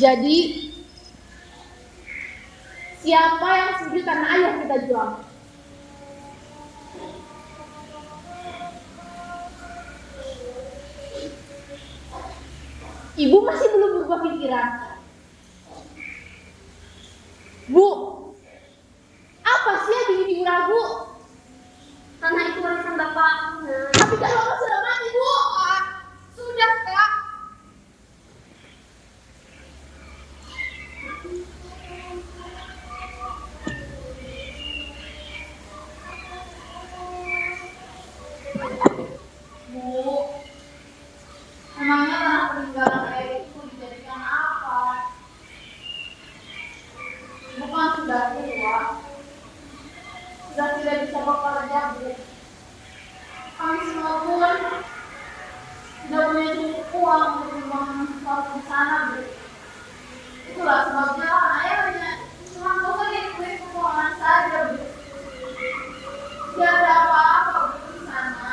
Jadi, siapa yang setuju karena ayah kita jual? Ibu masih belum berubah pikiran. Bu, apa sih yang bikin ibu ragu? Karena itu warisan bapak. Tapi kalau bapak sudah mati, Bu. Sudah, Kak. Bu, emangnya tanah peninggalan ayah itu dijadikan apa? Ibu kan sudah tua, sudah tidak bisa bekerja, Bu. Kami semua pun tidak punya cukup uang untuk membangun sekolah di sana, Bu. Itulah sebabnya ayah hanya cuma mau jadi kulit keuangan saja, Bu. Tidak ada apa-apa, Bu, di sana.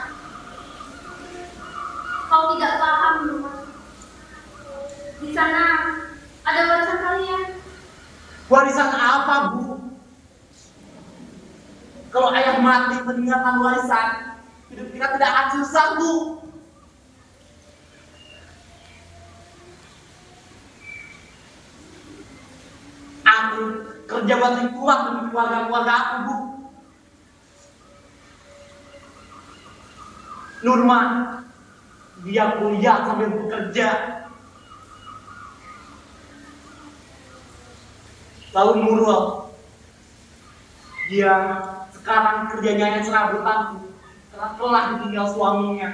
Kau tidak paham, Nur. Di sana ada warisan kalian. Warisan apa, Bu? Kalau ayah mati meninggalkan warisan, hidup kita tidak akan susah, Bu. Aku kerja bakti kuat demi keluarga-keluarga aku, Bu. Nurma, dia kuliah sambil bekerja. Lalu Nurul, dia sekarang kerjanya hanya serabutan karena telah ditinggal suaminya.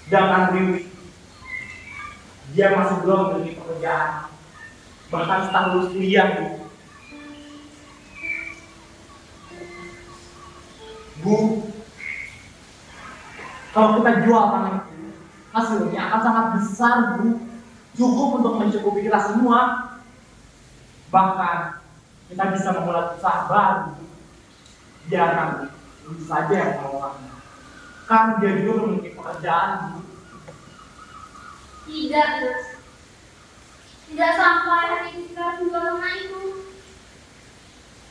Sedangkan Wiwi, dia masih belum memiliki pekerjaan, bahkan setelah lulus kuliah, Bu. Bu, kalau kita jual tanah itu, hasilnya akan sangat besar, Bu. Cukup untuk mencukupi kita semua. Bahkan kita bisa memulai usaha baru. Biar nanti Ibu saja yang mengelolanya. Kan dia juga memiliki pekerjaan, Bu. Tidak, Mas. Tidak sampai hari ini kita jual tanah itu.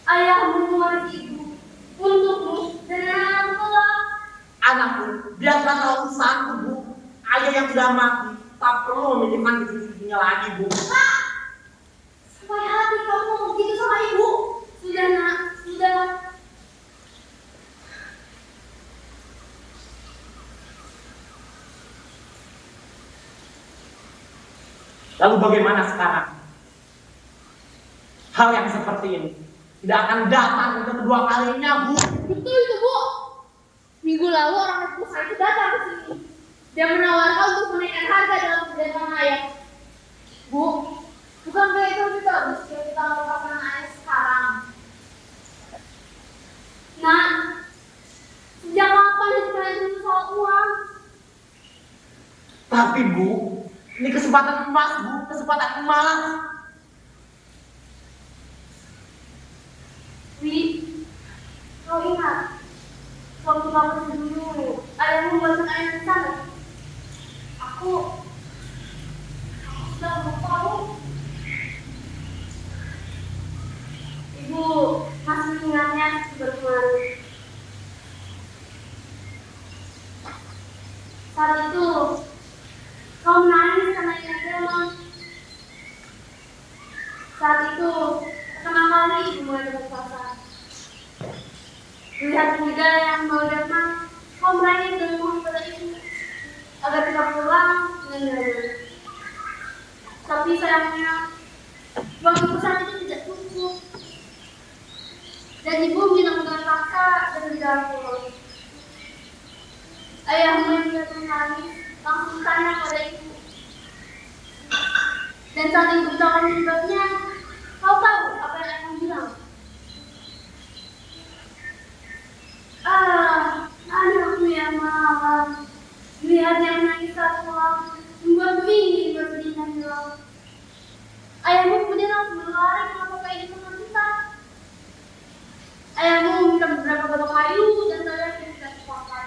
Ayah mewaris ibu untukmu dan anak kelak. Anakku, biarkan kalau usahaku, Bu. Ayah yang sudah mati tak perlu memikirkan cucu-cucunya lagi, Bu. Sampai hati kamu ngomong gitu sama ibu. Sudah, Nak. Sudah. Lalu bagaimana sekarang? hal yang seperti ini tidak akan datang untuk kedua kalinya, Bu. Betul itu, Bu. Minggu lalu orang perusahaan itu datang ke sini. Dia menawarkan untuk menaikkan harga dalam perdagangan ayam. Bu, bukan itu juga harus kita lakukan ayam sekarang. Nah, sejak kapan kalian itu soal uang? Tapi Bu, ini kesempatan emas, Bu, kesempatan emas. Wi, kau ingat waktu kamu dulu ayah membuatkan ayam di sana? Aku sudah tahu. Ibu masih ingatnya berkemarin. Saat itu kau menangis karena ingat Delman. Saat itu pertama kali ibu mulai berpuasa. Melihat muda yang mau datang, kau berani dengan pada ibu agar tidak pulang dengan damai. Tapi sayangnya uang ibu saat itu tidak cukup. Dan ibu bilang dengan paksa dan tidak pulang. Ayahmu yang tidak menangis langsung tanya pada ibu. Dan saat ibu beritahu penyebabnya, kau tahu apa yang ayahmu bilang? Anakku yang malam, lihat yang menangis saat pulang, membuat ingin bersedih dan hilang. Ayahmu kemudian langsung berlari ke toko ini dengan kita. Ayahmu meminta beberapa batang kayu dan saya tidak dipakai.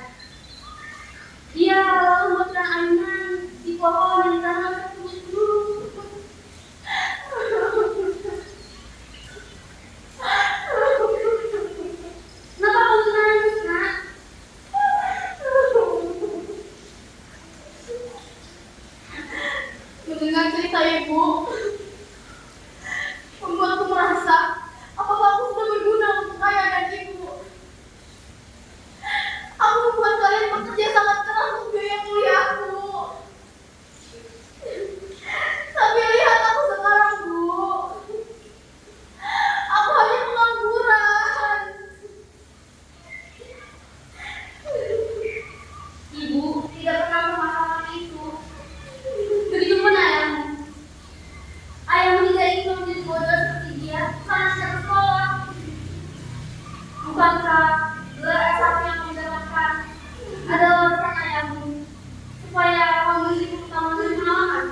Dia lalu membuatkan ayunan di pohon yang ditanam tersebut dulu. Kenapa kamu nangis, Nak? Mendengar cerita ibu, membuatku merasa apakah aku sudah berguna untuk ayah dan ibu. Aku membuat kalian bekerja sangat keras untuk biaya kuliahku. Tapi lihat aku sekarang, Bu. Aku hanya pengangguran. Ibu tidak pernah memaafkan itu. Begitu pun ayahmu. Ayahmu tidak ingin menjadi bodoh seperti dia karena tidak bersekolah. Bukankah gelar S1 yang kamu dapatkan adalah peran ayahmu supaya kamu memiliki pengetahuan dan pengalaman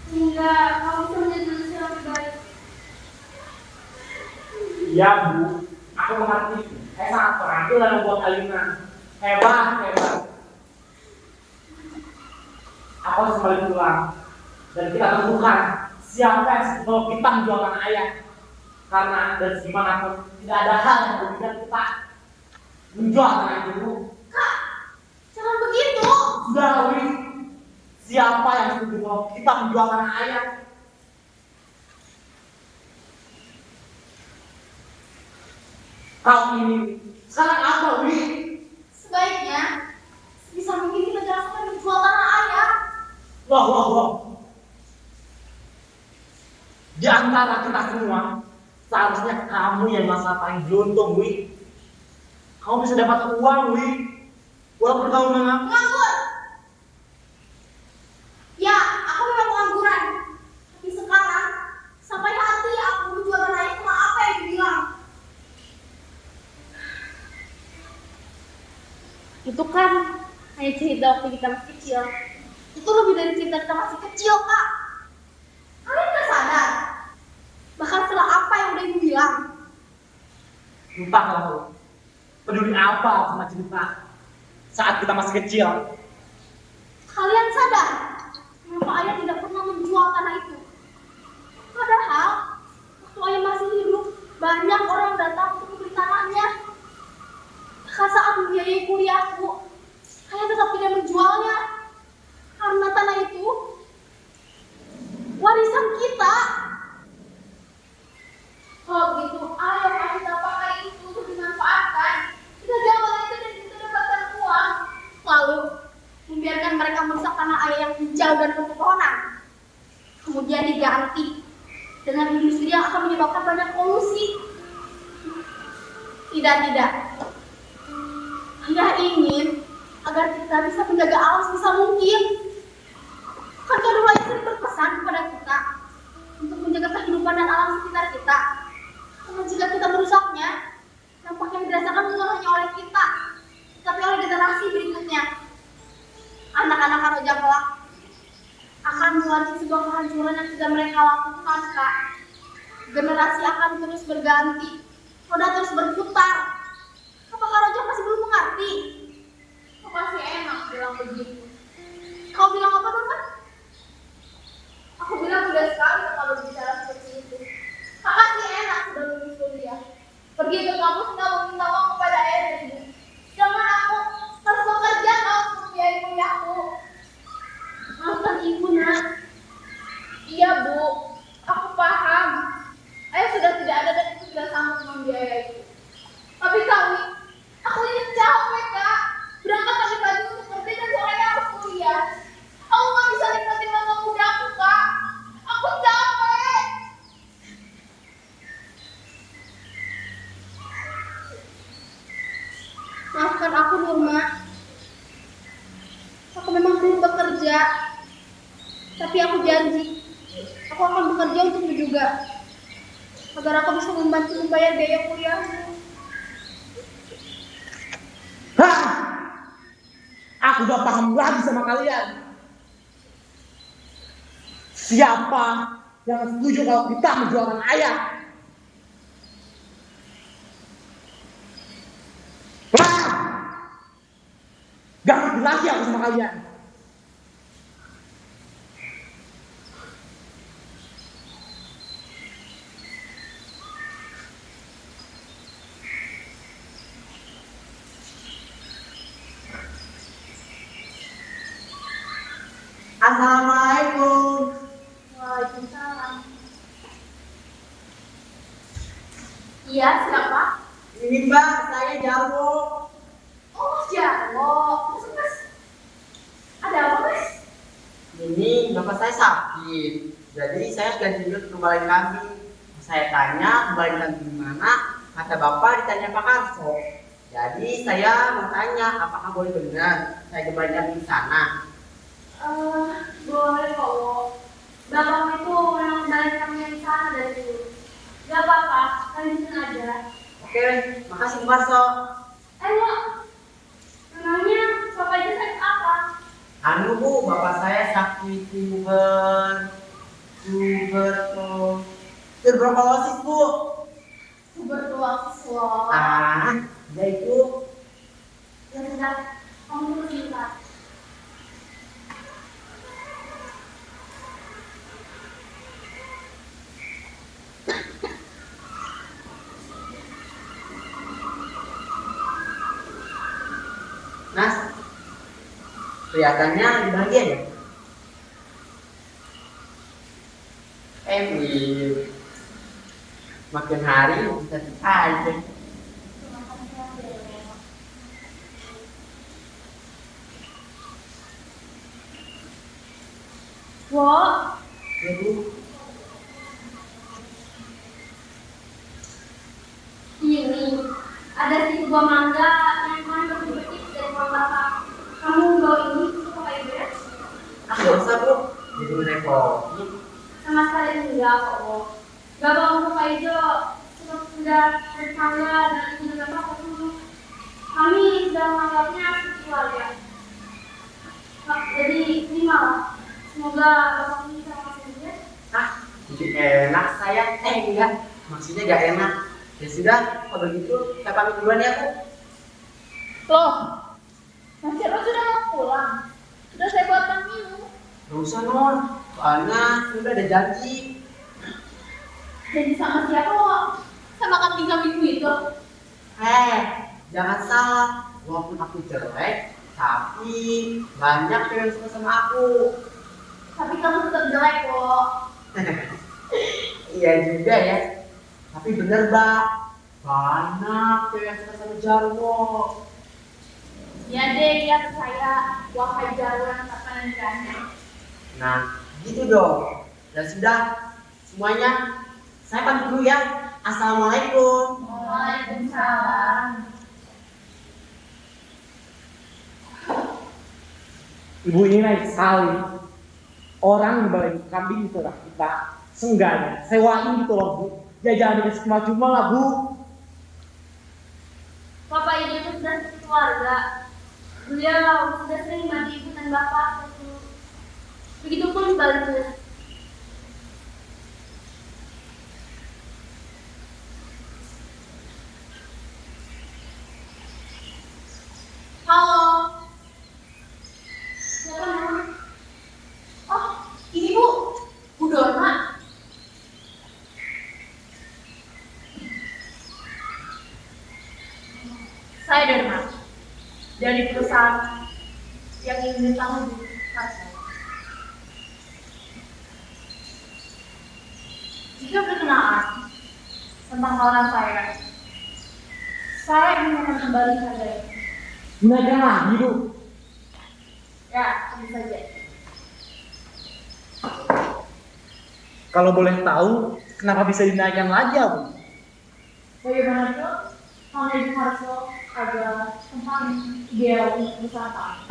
sehingga kamu bisa menjadi manusia yang lebih baik. Iya, Bu. Aku mengerti. Saya sangat terampil dalam membuat ayunan. Hebat, hebat. Aku harus kembali pulang. Dan kita tentukan siapa yang sebetulnya kita menjualkan ayah. Karena dari segimanapun tidak ada hal yang berbeda kita menjual tanah itu, Bu. Kak, jangan begitu. Sudah, Wi. Siapa yang setuju kalau kita menjual tanah ayah? Kau ini sekarang apa, Wi? Sebaiknya sebisa mungkin kita jangan sampai menjual tanah ayah. Wah. Di antara kita semua, seharusnya kamu yang merasa paling beruntung, Wi. Kamu bisa dapat uang, Wi. Walaupun kamu Menganggur. Ya, aku memang pengangguran. Tapi sekarang sampai hati aku menjual tanah ayah sama apa yang dibilang. Itu kan hanya cerita waktu kita masih kecil. Itu lebih dari cerita kita masih kecil, Kak. Kalian nggak sadar? Bahkan setelah apa yang udah ibu bilang. entahlah, Wi. Peduli apa sama cerita saat kita masih kecil. Kalian sadar kenapa ayah tidak pernah menjual tanah itu? Padahal waktu ayah masih hidup, banyak orang datang untuk membeli tanahnya. Bahkan saat membiayai kuliahku, ayah tetap tidak menjualnya. Karena tanah itu warisan kita. Kalau begitu, ayo kita pakai itu untuk dimanfaatkan. Kita jual itu dan kita dapatkan uang. Lalu membiarkan mereka merusak tanah ayah yang hijau dan berpepohonan. Kemudian dengan industri yang akan menyebabkan banyak polusi. Tidak, tidak. Ayah ingin agar kita bisa menjaga alam sebisa mungkin. Kan Kak Dulu sering berpesan kepada kita untuk menjaga kehidupan dan alam sekitar kita. Karena jika kita merusaknya, dampak yang dirasakan bukan hanya oleh kita, tapi oleh generasi berikutnya. Anak-anak Karoja kelak akan mewarisi sebuah kehancuran yang tidak mereka lakukan, Kak. Generasi akan terus berganti, roda terus berputar. Apakah Roja masih belum mengerti? Kok masih enak bilang begitu? Kau bilang apa, Norman? Aku bilang mudah sekali kalau bicara seperti itu. Kakak sih enak sudah lulus kuliah. Pergi ke kampus nggak meminta uang kepada ayah dan ibu. Jangan aku harus bekerja kau untuk membiayai kuliahku. Maafkan ibu, Nak. Iya bu, aku paham. Ayah sudah tidak ada dan itu sudah sanggup membiayaiku. Tapi kami, aku ini capek kak. Berangkat pagi-pagi untuk kerja dan sorenya harus kuliah. Aku nggak bisa nikmatin masa mudaku kak. Aku capek. Maafkan aku, Nurma. Aku memang belum bekerja, tapi aku janji, aku akan bekerja untukmu juga, agar aku bisa membantu membayar biaya kuliahmu. Hah! Aku udah paham lagi sama kalian. Siapa yang setuju kalau kita menjualkan ayah? Hah! Gak ngerti lagi aku sama kalian. Assalamualaikum. Waalaikumsalam. Iya, siapa? Ini Mbak, saya Jarwo. Oh, Mas Jarwo. Mas, ada apa, Mas? Ini bapak saya sakit, jadi saya ganti dulu ke balai kambing. Saya tanya balai kambing di mana, kata bapak ditanya Pak Karso. Jadi saya mau tanya, apakah boleh benar saya ke balai kambing di sana? Boleh kok. Bapak itu memang balik kami yang sana dari dulu. Gak apa-apa, lanjutin aja. Oke, makasih Pak Karso. Lo, memangnya bapak itu sakit apa? Anu Bu, bapak saya sakit tuberkulosis Bu. Tuberkulosis loh. Ya itu. Ya sudah, kamu tunggu sebentar. Mas, kelihatannya lagi bahagia ya? Emil, makin hari makin cantik aja. Wo, Ya Bu, ini ada si buah mangga yang kemarin baru dipetik dari pohon bapak. Kamu bawa ini untuk Pak Ibu ya? nggak usah Bu, jadi ngerepotin. Sama sekali enggak kok, Wo. Bapak untuk Pak Ijo sudah bertangga dan ibu dan bapak ketemu. Kami sudah menganggapnya seperti keluarga. Jadi terima. Semoga bapak ini bisa masuk ya. Jadi enak saya, enggak, maksudnya nggak enak. Ya sudah, kalau begitu saya pamit duluan ya Bu. Loh, Mas Jarwo sudah mau pulang. Sudah saya buatkan minum. Nggak usah Non, soalnya sudah ada janji. Jadi sama siapa kok? Sama kambing-kambingku itu. Jangan salah, walaupun aku jelek, tapi banyak yang suka sama aku. Tapi kamu tetap jelek kok. Iya juga ya. Tapi bener Mbak, banyak yang suka sama Jarwo. Ya deh, ya percaya. Wahai Jarwo yang tak pandang. Nah, gitu dong. Dan sudah, semuanya. Saya pamit dulu ya. Assalamualaikum. Waalaikumsalam. Ibu ini naik sekali. Orang di balai kambing itu lah kita. Seenggaknya sewain gitu loh Bu. Jajan dikasih cuma-cuma lah Bu. Bapak Ibu itu sudah keluarga. Beliau sudah sering mandi ibu dan bapak. Begitupun sebaliknya. Halo. Siapa namanya? Oh, ini Bu Dona. Saya Dona dari perusahaan yang ingin ditanggung di Karso. Jika berkenaan tentang tawaran saya ingin mengembalikan harganya. Dinaikkan lagi Bu. Ya, tentu saja. Kalau boleh tahu, kenapa bisa dinaikkan lagi ya Bu? Bagaimana tuh? Karena di Karso ada tentang ideal untuk wisata.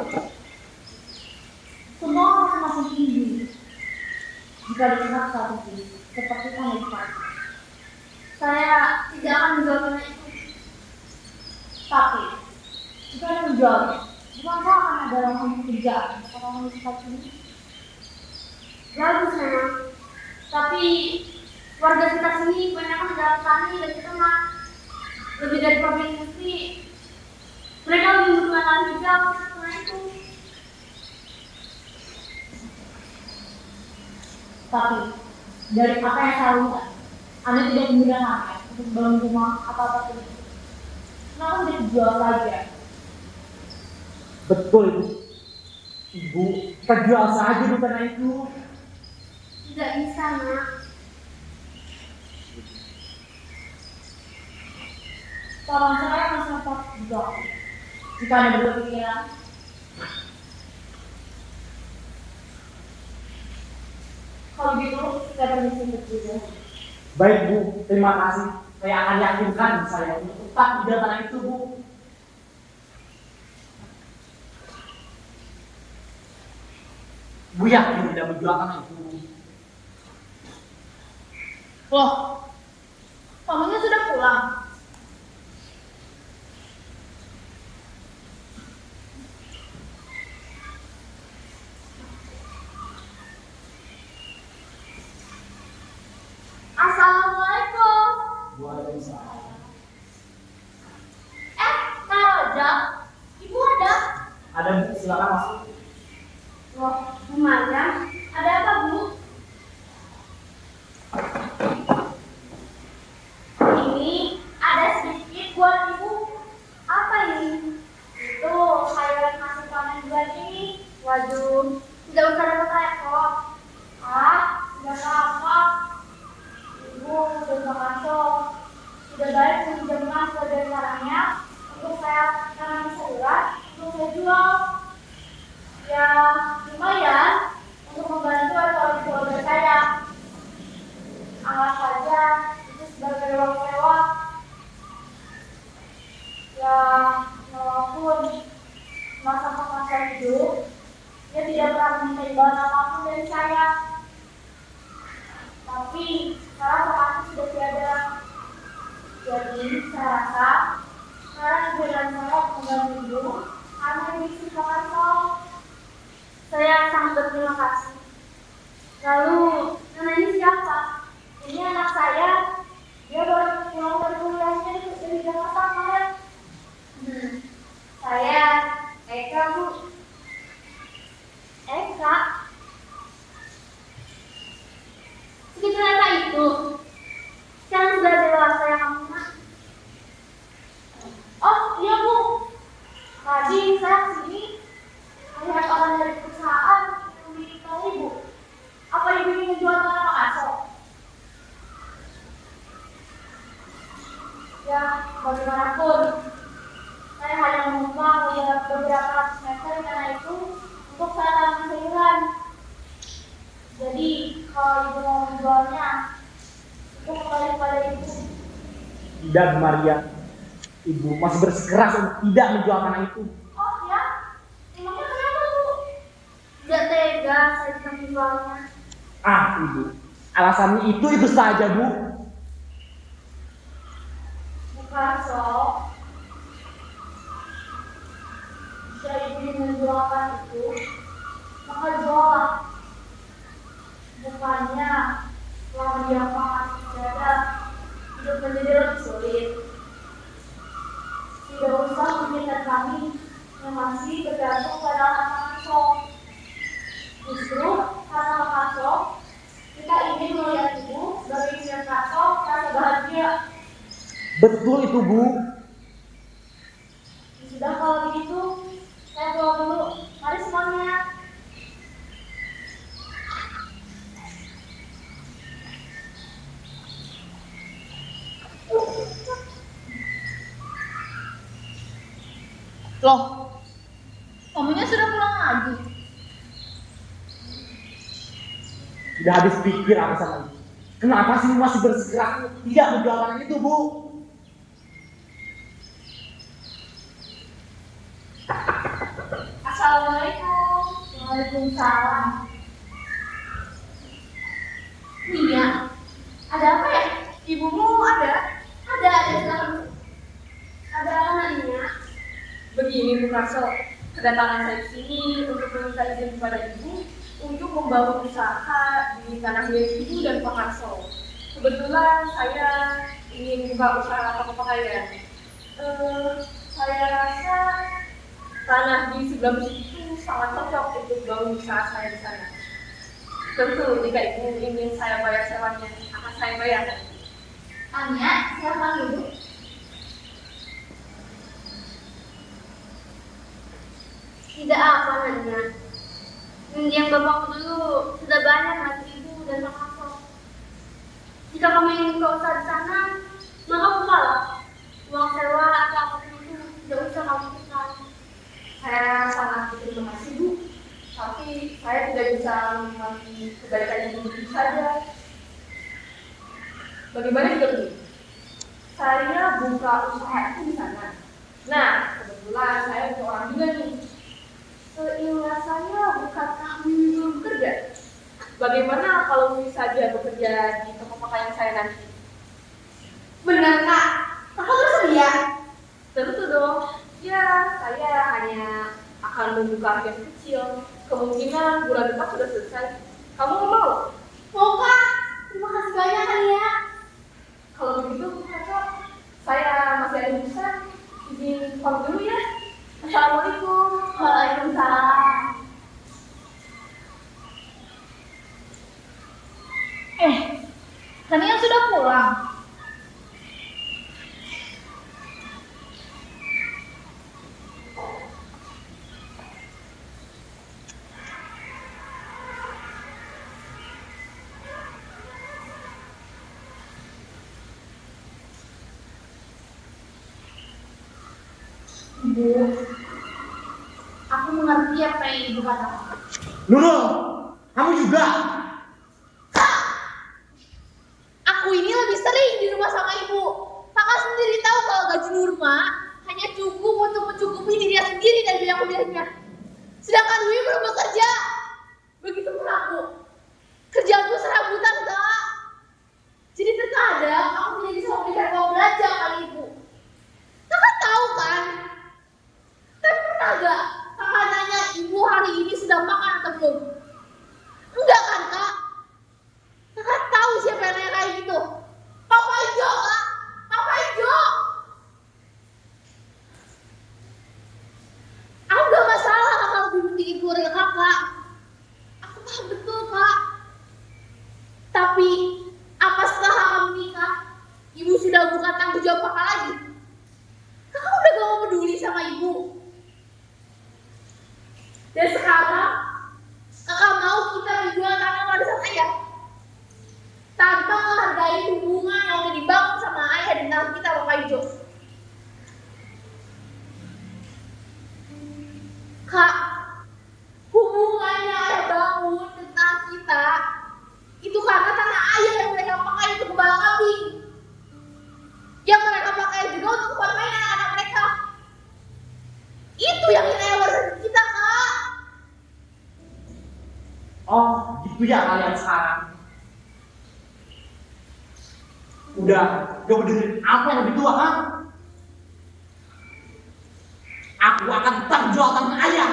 Semua masing-masing tinggi jika dilihat saat ini, seperti kamu di Karso. Saya tidak akan menjawabnya itu. Tapi, jika ada menjualnya, bukankah akan ada lapangan pekerjaan untuk orang wisata ini? Bagus memang. Tapi warga sekitar sini kebanyakan adalah petani dan peternak. Lebih dari pabrik industri, mereka lebih membutuhkan lahan hijau karena itu. Tapi, dari apa yang saya lihat, Anda tidak menggunakannya untuk bangun rumah atau apapun itu. Kenapa tidak dijual saja? Betul Ibu. Ibu, kita jual saja Bu tanah itu. Tidak bisa, Nak. Saran saya akan sempat juga. Jika Anda berpikiran, kalau gitu, saya permisi untuk juga. Baik Bu, terima kasih. Saya akan yakinkan saya untuk tetap di tanah itu Bu. Bu yakin tidak menjual tanah itu Bu? Loh, kamunya sudah pulang? Assalamualaikum. Waalaikumsalam. Kak Roja, Ibu ada? Ada Bu, silakan masuk. Loh, lumayan. Ada apa, Bu? Ini ada sedikit buat Ibu. Apa ini? Itu sayuran hasil panen bulan ini. Waduh, tidak usah repot-repot. Tidak apa-apa. Ibu sudah masuk. Sudah baik pinjamkan sebagai caranya untuk saya tanam sayuran untuk saya jual. Ya, lumayan untuk membantu atau keluarga saya. Anggap saja itu sebagai uang sewa. Ya, walaupun masa saya hidup, dia tidak pernah meminta imbalan apapun dari saya. Tapi sekarang pasti sudah tiada. Jadi saya rasa sekarang ibu dan saya membantu ibu karena ini Soekarno. Saya sangat berterima kasih. Lalu, Nana ini siapa? Ini anak saya. Dia baru pulang dari kuliahnya dari Jakarta kemarin. Saya Eka, Bu. Eka? Segitu Eka itu. Sekarang sudah dewasa ya kamu, Nak. Oh, iya, Bu. Tadi saya kesini melihat orang dari perusahaan yang memiliki Ibu. Apa Ibu ingin menjual tanah Pak Aso? Ya, bagaimanapun, saya hanya menumpang beberapa ratus meter di tanah itu untuk saya tanam sayuran. Jadi, kalau Ibu mau menjualnya, Tidak, Bu Maria. Ibu masih bersikeras untuk tidak menjual tanah itu. Oh ya? Emangnya kenapa Bu? Tidak tega saya bisa menjualnya. Ah, Ibu. Alasannya itu saja, Bu. Bu Karso, jika ibu ingin menjualkan itu, maka juallah. Bukannya setelah mendiamkan saja, hidup menjadi lebih sulit. Tidak usah memikirkan kami yang masih bergantung pada anak Karso. Justru karena Pak Karso, kita ingin melihat ibu sebagai istri Karso merasa bahagia. Betul itu, Bu. Sudah kalau begitu, saya pulang dulu. Mari semuanya. Loh, kamunya sudah pulang lagi? Sudah habis pikir aku sama Ibu. Kenapa sih masih bersikeras tidak menjual tanah itu, Bu? Assalamualaikum. Waalaikumsalam. Iya, ada apa ya? Ibumu ada? Ada, silakan. Ada nanya. Begini Bu Karso, kedatangan saya ke sini untuk meminta izin kepada Ibu untuk membangun usaha di tanah milik Ibu dan Pak Karso. Kebetulan saya ingin buka usaha toko pakaian. Saya rasa tanah di sebelah masjid itu sangat cocok untuk bangun usaha saya di sana. Tentu jika Ibu ingin saya bayar sewanya, akan saya bayar. Anya, silakan dulu. Tidak apa Nanya. Yang bapak dulu sudah banyak nanti ibu dan Pak Karso. Jika kamu ingin buka usaha di sana, maka bukalah. Uang sewa atau apapun itu tidak usah kamu pikirkan. Saya sangat berterima kasih Bu, tapi saya tidak bisa menikmati kebaikan Ibu begitu saja. Bagaimana jika begini? Saya buka usaha itu di sana. Nah, kebetulan saya punya orang juga nih. Seingat saya, bukankah Wiwi belum bekerja? Bagaimana kalau Wiwi saja bekerja di toko pakaian saya nanti? Benar Kak, kakak bersedia? Tentu dong. Ya, saya hanya akan membuka kios kecil. Kemungkinan bulan depan sudah selesai. Kamu mau? Mau Kak, terima kasih banyak Ania. Kalau begitu, Kakak, saya masih ada urusan. Izin pamit dulu ya. Assalamualaikum. Waalaikumsalam. Kalian sudah pulang? Ibu, aku mengerti apa yang ibu katakan. Nurul, kamu juga? Aku ini lebih sering di rumah sama ibu. Kakak sendiri tahu kalau gaji Nurma hanya cukup untuk mencukupi dirinya sendiri dan biaya kuliahnya. Sedangkan Wiwi belum bekerja. Begitu pun aku. Kerjaanku serabutan, Kak. Jadi terkadang aku tidak bisa memberikan uang belanja kali ibu. Kakak tahu kan? Tapi pernah gak kakak nanya ibu hari ini sudah makan atau belum? Enggak kan, Kak? Kakak tahu siapa yang nanya kayak gitu? Papa Ijo, Kak. Papa Ijo. Aku gak masalah kakak lebih pentingin keluarga kakak. Aku paham betul, Kak. Itu ya kalian sekarang. Udah, gak dengerin apa yang lebih tua, ha? Aku akan tetap jual tanah ayah.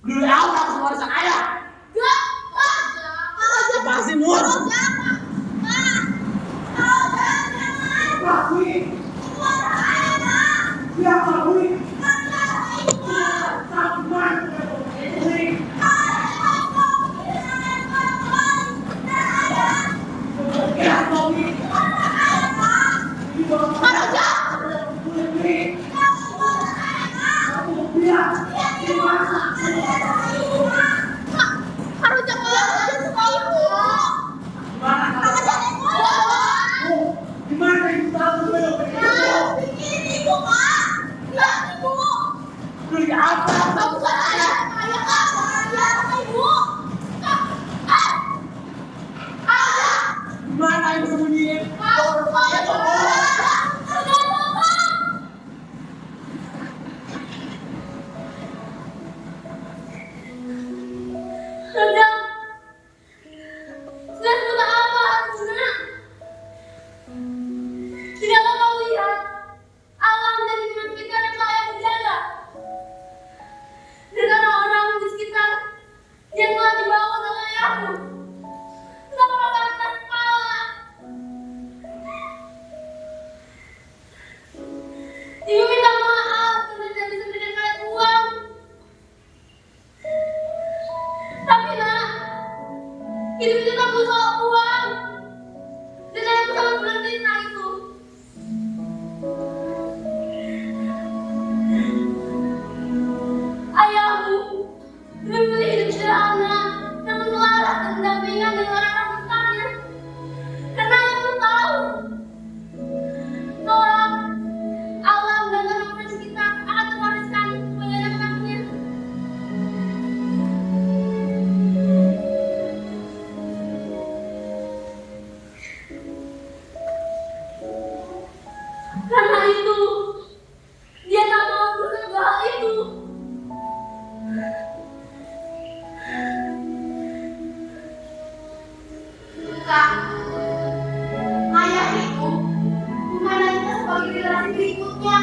Dulu aku akan warisan ayah. Gak, Pak. Apa sih, Mur? Gimana ibu tahu belum? Beli apa? Gimana ibu sembunyiin? Raja, sudah sebentar apa Arjuna? Tidakkah kau lihat alam dan lingkungan sekitar yang layak menjaga? Dan orang-orang di sekitar yang telah dibawa oleh ayahmu. Kenapa kau atas kepala? Ibu minta maaf karena tidak bisa memberikan kalian uang. Tapi nak, hidup itu tak perlu soal uang. Dan aku sangat berhenti tentang itu. Ayahmu lebih memilih hidup sederhana dan selaras dan berdampingan dengan orang-orang besarnya. Karena ayahmu tahu bahwa alam dan orang-orang sekitar akan terwariskan kepada anak-anaknya. Karena itu, dia tak mau berusaha hal itu. Kak, ayah itu memandang kita sebagai generasi berikutnya.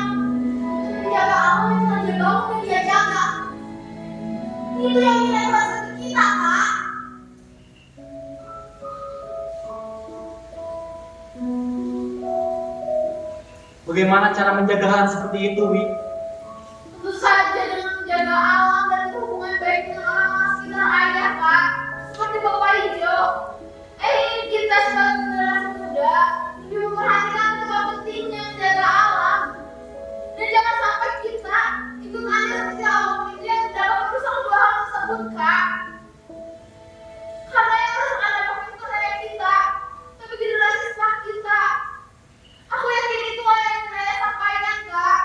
Menjaga alam yang telah dia bangun dan dia jaga. Itu yang kita rasa ke kita, Kak. Bagaimana cara menjaga hal seperti itu, Wi? Tentu saja dengan menjaga alam dan hubungan baik dengan orang-orang sekitar ayah, Kak. Seperti Bapak Ijo. Kita sebagai generasi muda lebih memperhatikan betapa pentingnya menjaga alam. Dan jangan sampai kita ikut andil seperti alam itu yang dapat merusak dua hal tersebut, Kak. Karena yang merusak adalah bukan hanya kita, tapi generasi setelah kita. Aku yakin itu yang saya sampaikan, Kak.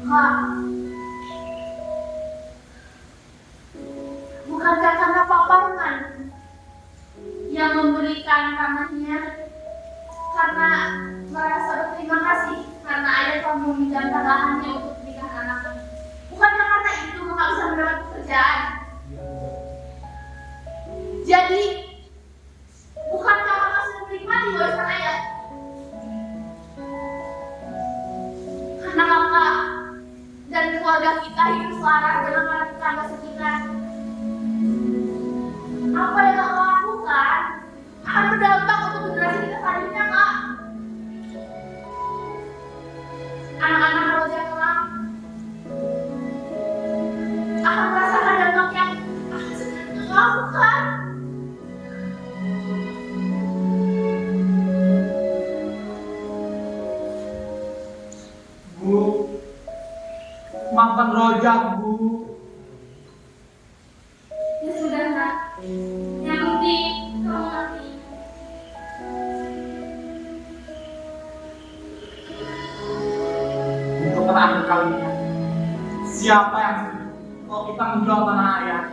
Kak, bukankah karena paparan yang memberikan tanahnya karena merasa berterima kasih karena ayah telah meminjamkan lahannya untuk pernikahan anaknya? Bukankah karena itu maka bisa mendapat pekerjaan? Jadi, bukankah kakak sudah menikmati warisan ayah? Karena kakak dan keluarga kita hidup selaras dengan para tetangga sekitar. Apa yang kakak lakukan akan berdampak untuk generasi kita selanjutnya, Kak. Anak-anak Roja kelak akan merasakan dampak yang akan sedang lakukan. Bu, maafkan Rojak, Bu. Ya sudah, Nak. Yang penting kamu ngerti. Untuk terakhir kalinya, siapa yang kalau kita menjual tanah ayah